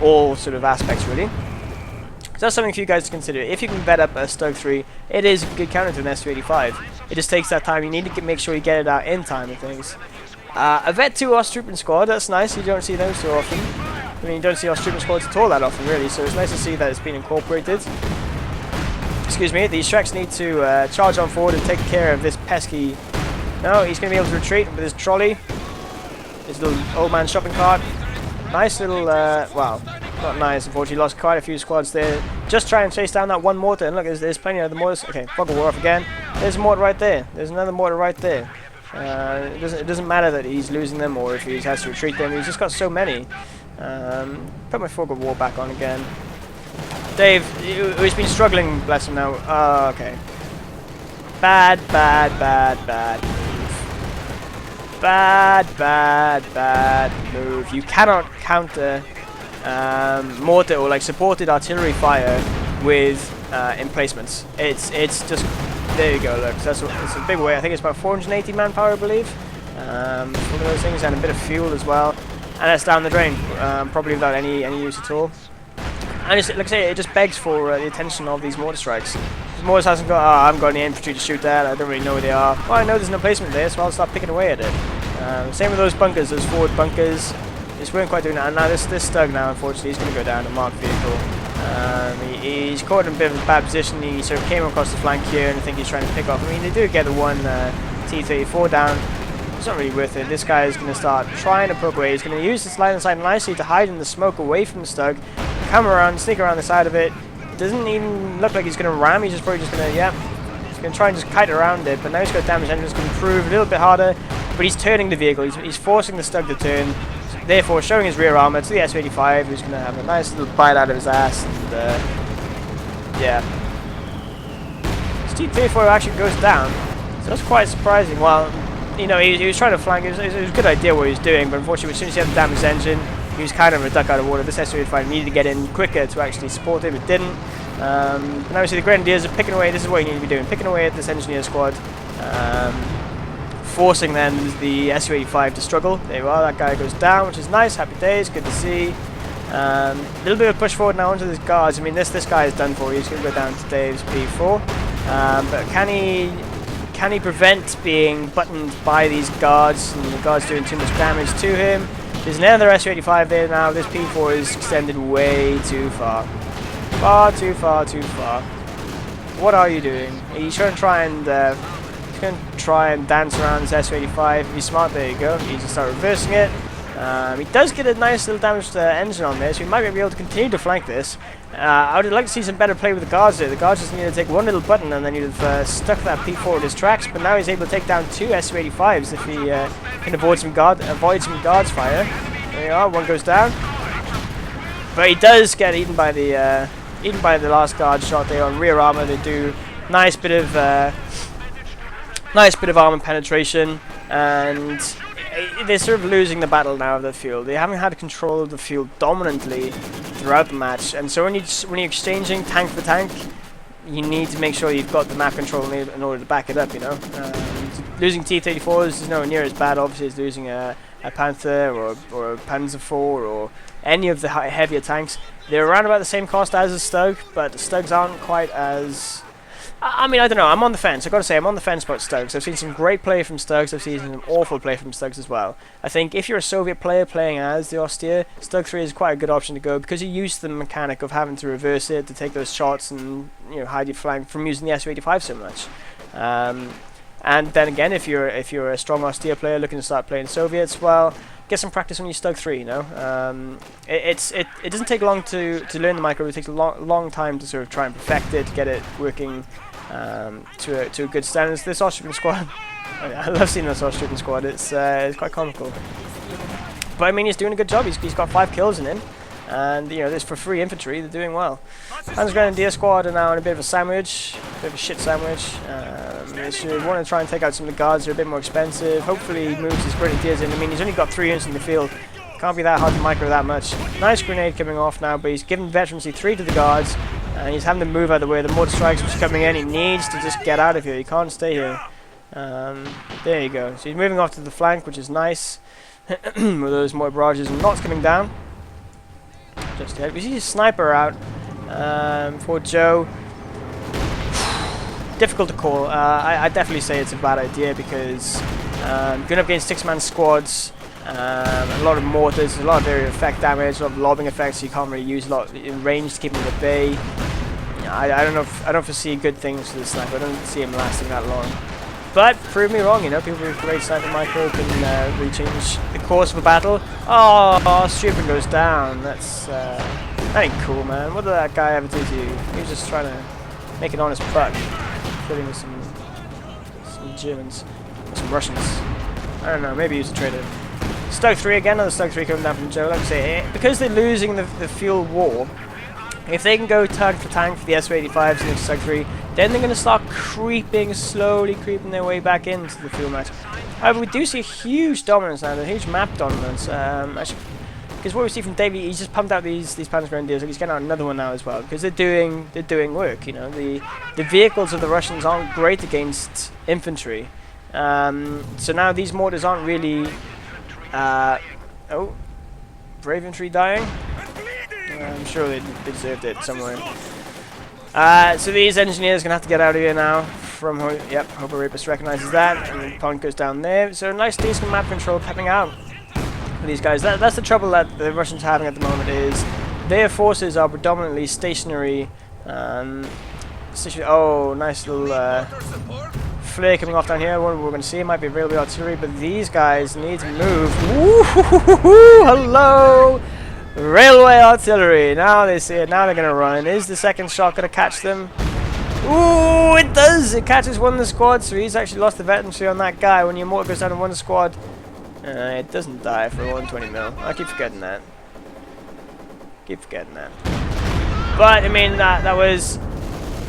all sort of aspects, really. So that's something for you guys to consider. If you can vet up a Stug 3, it is a good counter to an Su-85. It just takes that time. You need to make sure you get it out in time and things. A Vet 2 Ostrooping squad, that's nice. You don't see those too often. I mean, you don't see Ostrooping squads at all that often, really, so it's nice to see that it's been incorporated. Excuse me, these Shreks need to charge on forward and take care of this pesky... No, he's going to be able to retreat with his trolley. His little old man shopping cart. Nice little, well, not nice, unfortunately, lost quite a few squads there. Just try and chase down that one mortar, and look, there's plenty of the mortars. Okay, Fog of War off again. There's a mortar right there. There's another mortar right there. It doesn't matter that he's losing them or if he has to retreat them. He's just got so many. Put my Fog of War back on again. Dave, who's been struggling, bless him now. Okay. Bad move. You cannot counter mortar or like supported artillery fire with emplacements. It's just, there you go. Look, so it's a big way. I think it's about 480 manpower, I believe. One of those things, and a bit of fuel as well, and that's down the drain, probably without any use at all. And it's, like I say, it just begs for the attention of these mortar strikes. The mortars hasn't got, I haven't got any infantry to shoot at, I don't really know where they are. Well, I know there's an emplacement there, so I'll start picking away at it. Same with those bunkers, those forward bunkers. Just weren't quite doing that. And now this Stug now, unfortunately, he's going to go down a marked vehicle. He's caught in a bit of a bad position. He sort of came across the flank here, and I think he's trying to pick off. I mean, they do get the one T-34 down. It's not really worth it. This guy is going to start trying to poke away. He's going to use this line of sight nicely to hide in the smoke away from the Stug. Come around, sneak around the side of it. Doesn't even look like he's going to ram. He's just probably just going to, he's going to try and just kite around it. But now he's got damage engine. It's going to prove a little bit harder. But he's turning the vehicle. He's forcing the Stug to turn. Therefore, showing his rear armor to the Su-85, who's going to have a nice little bite out of his ass. And, yeah. T-34 actually goes down. So that's quite surprising. Well, you know, he was trying to flank. It was a good idea what he was doing, but unfortunately, as soon as he had the damaged engine, he was kind of a duck out of water. This Su-85 needed to get in quicker to actually support him. It didn't. But now we see the Grenadiers are picking away. This is what you need to be doing. Picking away at this engineer squad. Forcing then the Su-85 to struggle. There you are. That guy goes down, which is nice. Happy days. Good to see. A little bit of push forward now onto this guards. I mean, this guy is done for. He's going to go down to Dave's P4. But can he prevent being buttoned by these guards and the guards doing too much damage to him? There's another Su-85 there now. This P4 is extended way too far. Far too far. What are you doing? He's going to try and dance around this Su-85. If he's smart, there you go. He can start reversing it. He does get a nice little damaged engine on there, so he might be able to continue to flank this. I would like to see some better play with the guards there. The guards just need to take one little button and then you'd have stuck that P4 with his tracks, but now he's able to take down two Su-85s if he can avoid some guards fire. There you are, one goes down. But he does get eaten by the last guard shot there on rear armor. They do nice bit of armor penetration. and they're sort of losing the battle now of the field. They haven't had control of the field dominantly throughout the match, and so when you're exchanging tank for tank, you need to make sure you've got the map control in order to back it up, you know. Losing T-34s is nowhere near as bad, obviously, as losing a Panther or a Panzer IV or any of the heavier tanks. They're around about the same cost as a Stug, but the Stugs aren't quite as... I mean, I don't know, I'm on the fence. I've got to say, I'm on the fence about Stugs. I've seen some great play from Stugs, I've seen some awful play from Stugs as well. I think if you're a Soviet player playing as the Austere, Stug 3 is quite a good option to go, because you use the mechanic of having to reverse it, to take those shots and, you know, hide your flank from using the Su-85 so much. And then again, if you're a strong Austere player looking to start playing Soviets, well, get some practice on your Stug 3, you know. It doesn't take long to learn the micro. It takes a long time to sort of try and perfect it, get it working to a good standard. This Austrian squad, I love seeing this Austrian squad. It's quite comical. But I mean, he's doing a good job. He's got 5 kills in him, and you know, this for free infantry, they're doing well. Hans Grenadier squad are now in a bit of a sandwich, a bit of a shit sandwich. They should want to try and take out some of the guards. They're a bit more expensive. Hopefully he moves his grenadiers in. I mean, he's only got 3 units in the field. Can't be that hard to micro that much. Nice grenade coming off now, but he's given veterancy 3 to the guards, and he's having to move out of the way. The mortar strikes which are coming in. He needs to just get out of here. He can't stay here. There you go. So he's moving off to the flank, which is nice. With those mortar barrages and knots coming down. Just ahead. We see a sniper out for Joe. Difficult to call. I definitely say it's a bad idea because going up against 6-man squads, a lot of mortars, a lot of area effect damage, a lot of lobbing effects. So you can't really use a lot in range to keep him at bay. I don't know. I don't foresee good things for the sniper. I don't see him lasting that long. But prove me wrong. You know, people with great sniper micro can really change the course of a battle. Oh, stupid goes down. That ain't cool, man. What did that guy ever do to you? He was just trying to make an honest buck. Killing with some Germans, some Russians. I don't know, maybe he was a traitor. Stug 3 again, another Stug 3 coming down from Joe. Like I say, because they're losing the field war, if they can go tank for tank for the Su-85s and the Stug 3, then they're going to start slowly creeping their way back into the field match. However, we do see a huge dominance now, a huge map dominance. Actually, because what we see from Davey, he's just pumped out these Panzer Grenadiers, and he's getting out another one now as well, because they're doing work. You know, the vehicles of the Russians aren't great against infantry, so now these mortars aren't really. Oh, brave infantry dying. I'm sure they deserved it somewhere. So these engineers are gonna have to get out of here now. From Hobo Rapist recognizes that, and the opponent goes down there. So nice, decent map control coming out. These guys, that's the trouble that the Russians are having at the moment, is their forces are predominantly stationary. Oh, nice little flare coming off down here. What we're going to see might be railway artillery, but these guys need to move. Ooh, hello, railway artillery. Now they see it. Now they're going to run. Is the second shot going to catch them? Ooh, it does. It catches one of the squad, so he's actually lost the veterancy on that guy. When your mortar goes down to one squad. It doesn't die for 120 mil. I keep forgetting that. But I mean, that was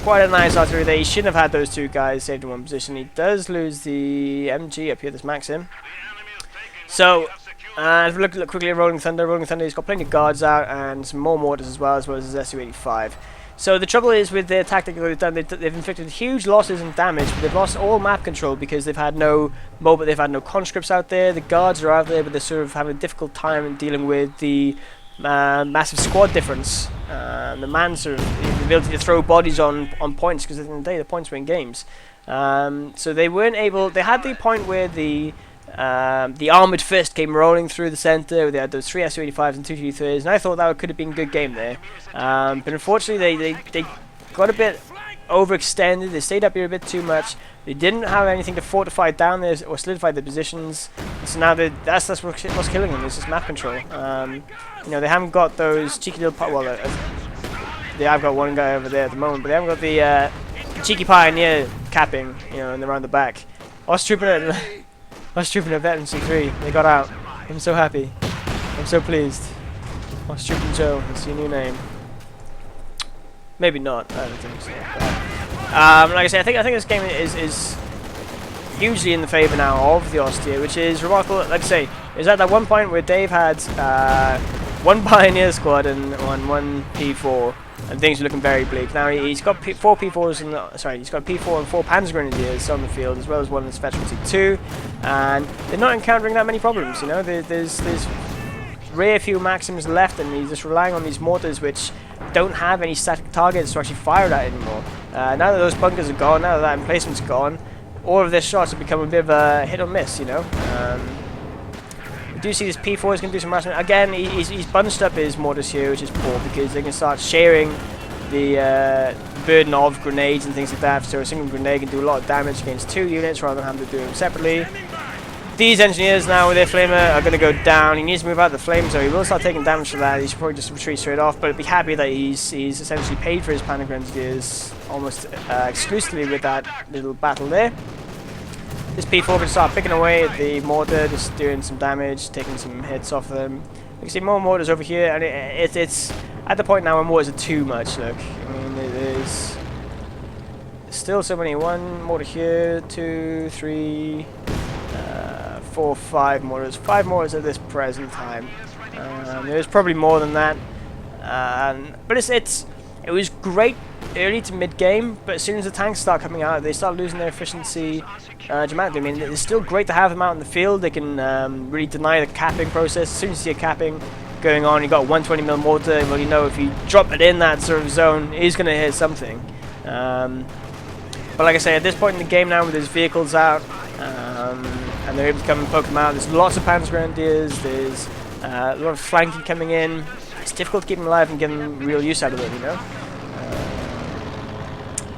quite a nice artillery there. He shouldn't have had those 2 guys saved in one position. He does lose the MG up here. This Maxim. So if we look quickly at RollingThunder, he's got plenty of guards out and some more mortars as well as his Su-85. So the trouble is with their tactic that they've done, they've inflicted huge losses and damage, but they've lost all map control because they've had no conscripts out there. The guards are out there, but they're sort of having a difficult time in dealing with the massive squad difference. The the ability to throw bodies on points, because at the end of the day, the points win games. So they weren't able. They had the point where the armoured fist came rolling through the centre. They had those 3 Su-85s and 2 T-30s, and I thought that could have been a good game there. But unfortunately, they got a bit overextended. They stayed up here a bit too much. They didn't have anything to fortify down there or solidify their positions. And so now that's what's killing them. Is this map control. You know, they haven't got those cheeky little. They have got one guy over there at the moment, but they haven't got the cheeky pioneer capping. You know, and around the back. Ostrooping a veterancy 3. They got out. I'm so happy. I'm so pleased. Ostrooping Joe. That's your new name. Maybe not. I don't think so. Like I say, I think this game is hugely in the favour now of the Austere, which is remarkable. Like I say, is at that one point where Dave had one Pioneer squad and one P4, and things are looking very bleak. Now he's got four P4s and he's got P4 and 4 Panzer Grenadiers on the field, as well as one Specialty 2, and they're not encountering that many problems. You know, there's rare few Maxims left, and he's just relying on these mortars, which don't have any static targets to actually fire at anymore. Now that those bunkers are gone, now that that emplacement's gone, all of their shots have become a bit of a hit or miss, you know. We do see this P4 is going to do some harassment. Again, he's bunched up his mortars here, which is poor, because they can start sharing the burden of grenades and things like that. So a single grenade can do a lot of damage against 2 units rather than having to do them separately. These engineers now with their flamer are going to go down. He needs to move out the flame, so he will start taking damage from that. He should probably just retreat straight off, but be happy that he's essentially paid for his Panic Grenadiers almost exclusively with that little battle there. This P4 can start picking away at the mortar, just doing some damage, taking some hits off them. You can see more mortars over here, and it's at the point now where mortars are too much. Look, I mean, there's still so many. 1 mortar here, 2, 3. 4, 5 mortars. 5 mortars at this present time. There's probably more than that. But it was great early to mid game, but as soon as the tanks start coming out, they start losing their efficiency dramatically. I mean, it's still great to have them out in the field. They can really deny the capping process. As soon as you see a capping going on, you got a 120mm mortar. Well, you know, if you drop it in that sort of zone, he's going to hit something. But like I say, at this point in the game now, with his vehicles out, and they're able to come and poke them out, there's lots of Panzer Grenadiers, there's a lot of flanking coming in. It's difficult to keep them alive and give them real use out of them, you know.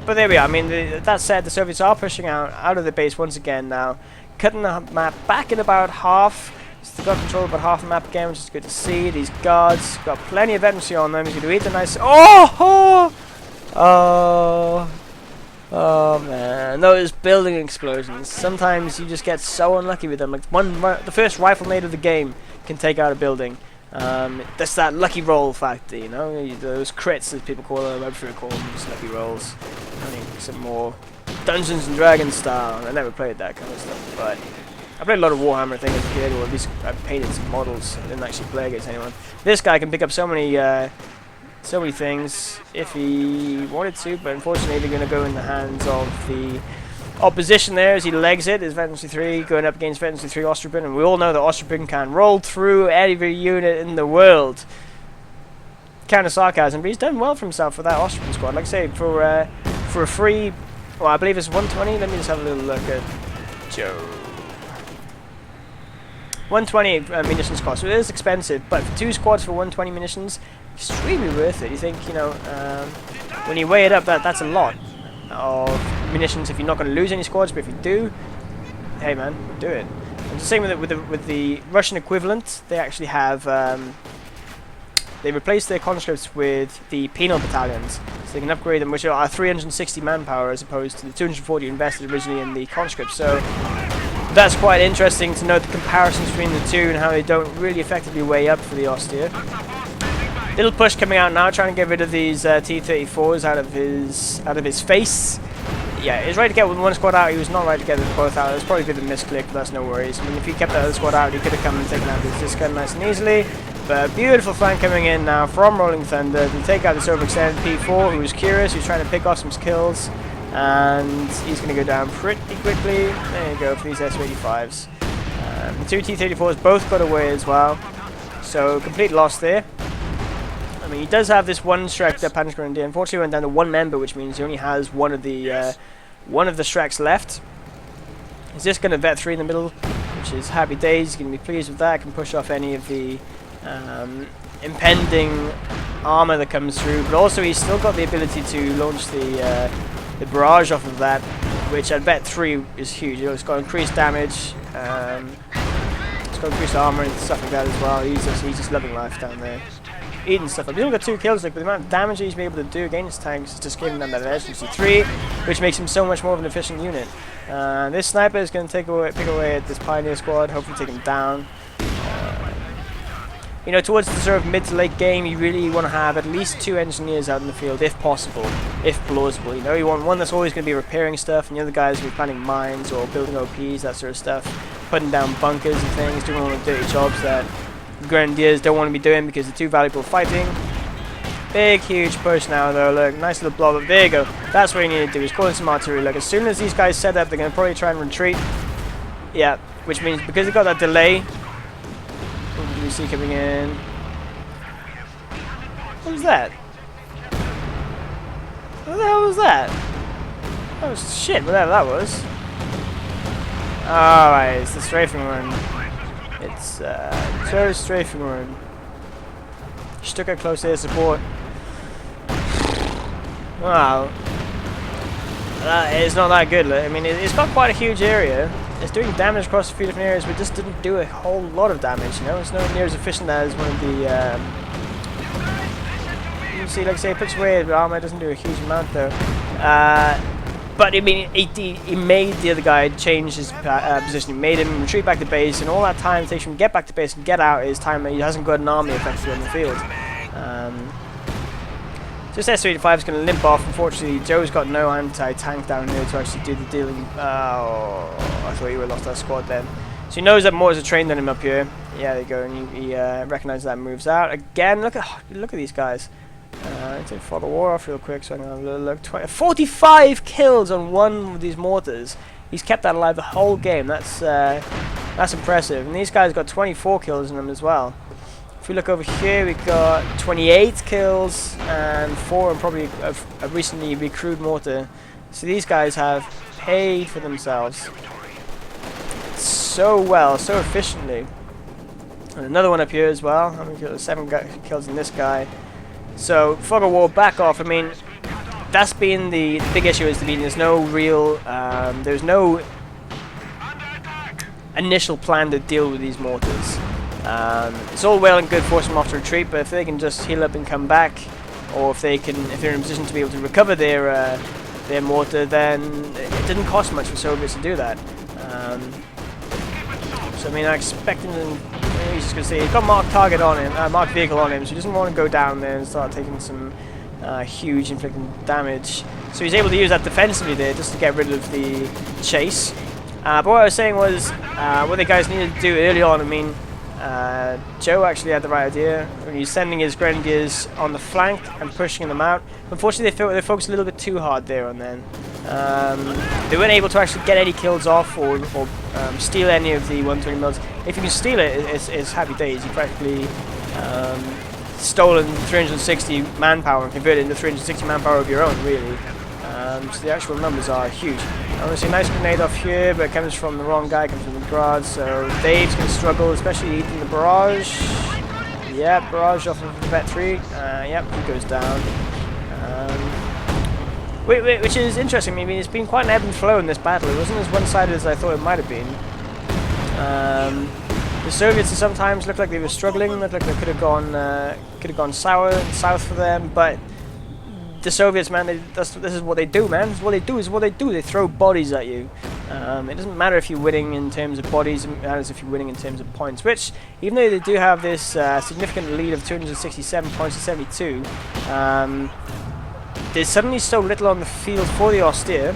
But there we are. I mean, that said, the Soviets are pushing out of the base once again now, cutting the map back in about half. They've got control of about half the map again, which is good to see. These guards got plenty of veterancy on them. He's going to eat the nice. Oh man, those building explosions. Sometimes you just get so unlucky with them. Like the first rifle nade of the game can take out a building. That's that lucky roll factor, you know. Those crits, as people call them. I prefer to call them just lucky rolls. I think some more Dungeons and Dragons style. I never played that kind of stuff, but I played a lot of Warhammer thing as a kid, or at least I painted some models. I didn't actually play against anyone. This guy can pick up so many things if he wanted to, but unfortunately they're going to go in the hands of the opposition there as he legs it. His Veterancy 3 going up against Veterancy 3 Ostrobin, and we all know that Ostrobin can roll through every unit in the world. Kind of sarcasm, but he's done well for himself for that Ostrobin squad. Like I say, for a free, well, I believe it's 120. Let me just have a little look at Joe. 120 munitions cost, so it is expensive, but for 2 squads for 120 munitions, extremely worth it. You think, you know, when you weigh it up, that's a lot of munitions if you're not going to lose any squads, but if you do, hey man, do it. And the same with the Russian equivalent. They actually have they replaced their conscripts with the penal battalions, so they can upgrade them, which are 360 manpower as opposed to the 240 invested originally in the conscripts. So that's quite interesting to note the comparisons between the two and how they don't really effectively weigh up for the Austere. Little push coming out now, trying to get rid of these T-34s out of his face. Yeah, he was ready to get one squad out. He was not ready to get them both out. It was probably a bit of a misclick, but that's no worries. I mean, if he kept that other squad out, he could have come and taken out this gun nice and easily. But a beautiful flank coming in now from RollingThunder to take out this overextended P4, who was curious, who's trying to pick off some kills. And he's going to go down pretty quickly. There you go for these S-85s. The 2 T-34s both got away as well. So, complete loss there. I mean, he does have this one Shrek that Panzer Grenadier. Unfortunately, went down to 1 member, which means he only has one of the Shreks left. He's just going to vet 3 in the middle, which is happy days. He's going to be pleased with that. Can push off any of the impending armor that comes through. But also, he's still got the ability to launch the barrage off of that, which at vet 3 is huge. You know, it's got increased damage. It's got increased armor and stuff like that as well. He's just loving life down there. Eating stuff up. He's only got 2 kills, like, but the amount of damage he's been able to do against tanks is just giving them that efficiency 3, which makes him so much more of an efficient unit. This sniper is going to pick away at this Pioneer squad, hopefully take him down. you know, towards the sort of mid to late game, you really want to have at least 2 engineers out in the field, if possible, if plausible. You know, you want one that's always going to be repairing stuff, and the other guys will be planting mines or building OPs, that sort of stuff, putting down bunkers and things, doing all the dirty jobs that Grenadiers don't want to be doing because they're too valuable fighting. Big, huge push now, though. Look, nice little blob up. There you go. That's what you need to do, is call in some artillery. Look, as soon as these guys set up, they're going to probably try and retreat. Yeah, which means because they've got that delay. What do we see coming in? What was that? What the hell was that? That was shit, whatever that was. Alright, it's the strafing run. It's so strafing run. Stuck at close air support. Wow. It's not that good. I mean, it's got quite a huge area. It's doing damage across a few different areas, but it just didn't do a whole lot of damage, you know? It's nowhere near as efficient as one of the... you can see, like I say, it puts away the armor, it doesn't do a huge amount, though. But, I mean, he made the other guy change his position. He made him retreat back to base, and all that time it takes him to get back to base and get out is time that he hasn't got an army effectively on the field. Just S-385 is going to limp off. Unfortunately, Joe's got no anti-tank down here to actually do the dealing. Oh, I thought he would have lost that squad then. So he knows that mortars are trained on him up here. Yeah, there you go, and he recognises that and moves out. Again, look at these guys. Let's take Fog of War off real quick so I can have a little look. 45 kills on one of these mortars. He's kept that alive the whole game. That's impressive. And these guys got 24 kills in them as well. If we look over here, we've got 28 kills and 4 and probably a recently recruited mortar. So these guys have paid for themselves so well, so efficiently. And another one up here as well. How many kills? 7 kills in this guy. So Fog of War, back off. I mean, that's been the big issue. Is there's no real, there's no initial plan to deal with these mortars. It's all well and good forcing them off to retreat, but if they can just heal up and come back, or if they're in a position to be able to recover their mortar, then it didn't cost much for Soviets to do that. So I mean, I expect him to, he's just going to say he's got marked target on him, marked vehicle on him, so he doesn't want to go down there and start taking some huge inflicting damage. So he's able to use that defensively there just to get rid of the chase. But what I was saying was, what the guys needed to do early on, I mean, Joe actually had the right idea when he's sending his grenadiers on the flank and pushing them out. Unfortunately, they focused a little bit too hard there on then. They weren't able to actually get any kills off or steal any of the 120 mils. If you can steal it, it's happy days. You practically stolen 360 manpower and converted it into 360 manpower of your own, really. So the actual numbers are huge. Obviously, a nice grenade off here, but it comes from the wrong guy, comes from the garage, so Dave's going to struggle, especially eating the barrage. Yep, barrage off of the Vet 3. Yep, he goes down. Which is interesting. I mean, it's been quite an ebb and flow in this battle. It wasn't as one-sided as I thought it might have been. The Soviets sometimes looked like they were struggling, looked like they could have gone south for them, but the Soviets, man, this is what they do, man. This is what they do. They throw bodies at you. It doesn't matter if you're winning in terms of bodies, it matters if you're winning in terms of points, which, even though they do have this significant lead of 267 points to 72, there's suddenly so little on the field for the Austere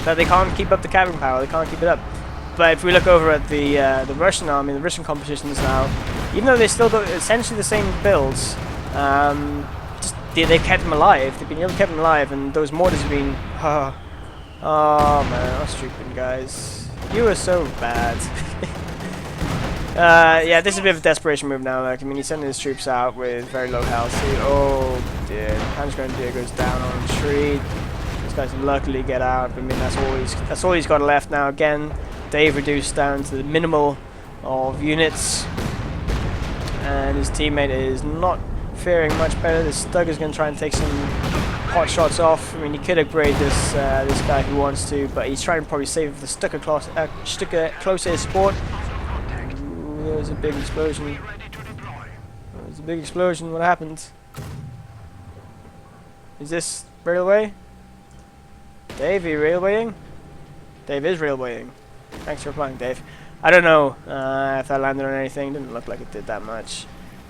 that they can't keep up the cavalry power, they can't keep it up. But if we look over at the Russian army, the Russian compositions now, even though they still got essentially the same builds, they've kept them alive. They've been able to keep them alive, and those mortars have been... Oh man, Austrian guys. You are so bad. Yeah, this is a bit of a desperation move now. Like, I mean, he's sending his troops out with very low health. So oh dear, Hans Grenadier goes down on retreat. These guys luckily get out. I mean, that's all he's got left now. Again, Dave reduced down to the minimal of units, and his teammate is not faring much better. This Stug is going to try and take some hot shots off. I mean, he could upgrade this guy if he wants to, but he's trying to probably save the Stucker close air support. Ooh, there was a big explosion. There was a big explosion. What happened? Is this railway? Dave, are you railwaying? Dave is railwaying. Thanks for replying, Dave. I don't know if that landed on anything. Didn't look like it did that much.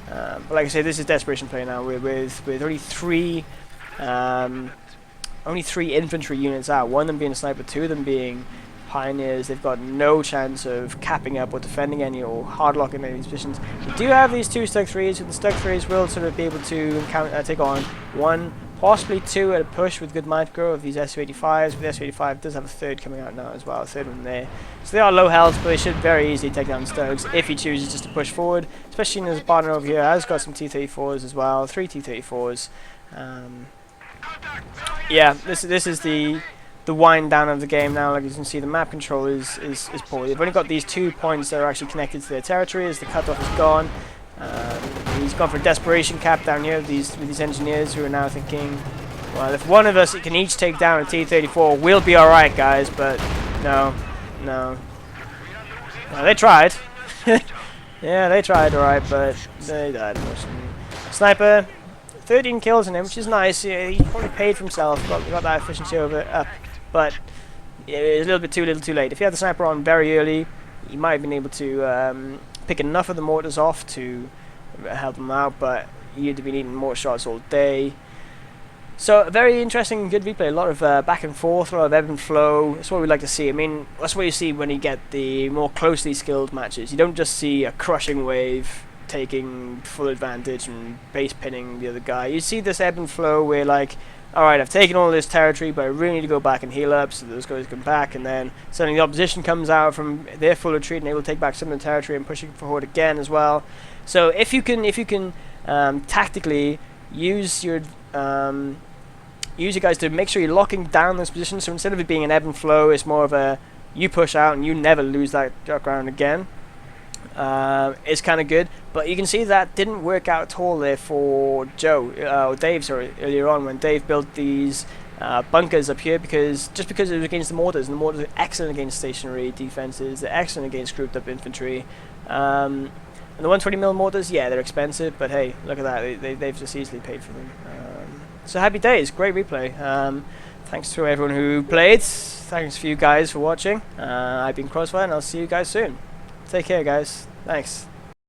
But like I say, this is desperation play now with only three infantry units out. One of them being a sniper, two of them being pioneers. They've got no chance of capping up or defending any or hard locking any of these positions. We do have these two Stug 3s, so the Stug 3s will sort of be able to take on one, possibly two at a push with good micro of these Su-85s. But the Su-85 does have a third coming out now as well, a third one there. So they are low health, but they should very easily take down Stugs if he chooses just to push forward. Especially as partner over here has got some T-34s as well, 3 T-34s. Yeah, this is the wind down of the game now. Like you can see, the map control is poor. They've only got these 2 points that are actually connected to their territory as the cutoff is gone. He's gone for a desperation cap down here with these engineers who are now thinking, well, if one of us can each take down a T-34, we'll be alright, guys. But no. Well, they tried. Yeah, they tried alright, but they died. Sniper, 13 kills in him, which is nice. Yeah, he probably paid for himself, got that efficiency up, but it was a little bit too little too late. If he had the sniper on very early, he might have been able to pick enough of the mortars off to help him out, but he'd have been eating mortar shots all day. So a very interesting, good replay. A lot of back and forth, a lot of ebb and flow. That's what we like to see. I mean, that's what you see when you get the more closely skilled matches. You don't just see a crushing wave taking full advantage and base pinning the other guy. You see this ebb and flow where, like, alright, I've taken all this territory, but I really need to go back and heal up, so those guys come back, and then suddenly the opposition comes out from their full retreat and they will take back some of the territory and pushing forward again as well. So if you can tactically use your guys to make sure you're locking down those positions, so instead of it being an ebb and flow, it's more of a you push out and you never lose that ground again. It's kind of good, but you can see that didn't work out at all there for Dave, earlier on when Dave built these bunkers up here, because it was against the mortars, and the mortars are excellent against stationary defenses, they're excellent against grouped up infantry. And the 120mm mortars, yeah, they're expensive, but hey, look at that, they've just easily paid for them. So happy days, great replay. Thanks to everyone who played, thanks for you guys for watching. I've been Krozzfyre, and I'll see you guys soon. Take care, guys. Thanks.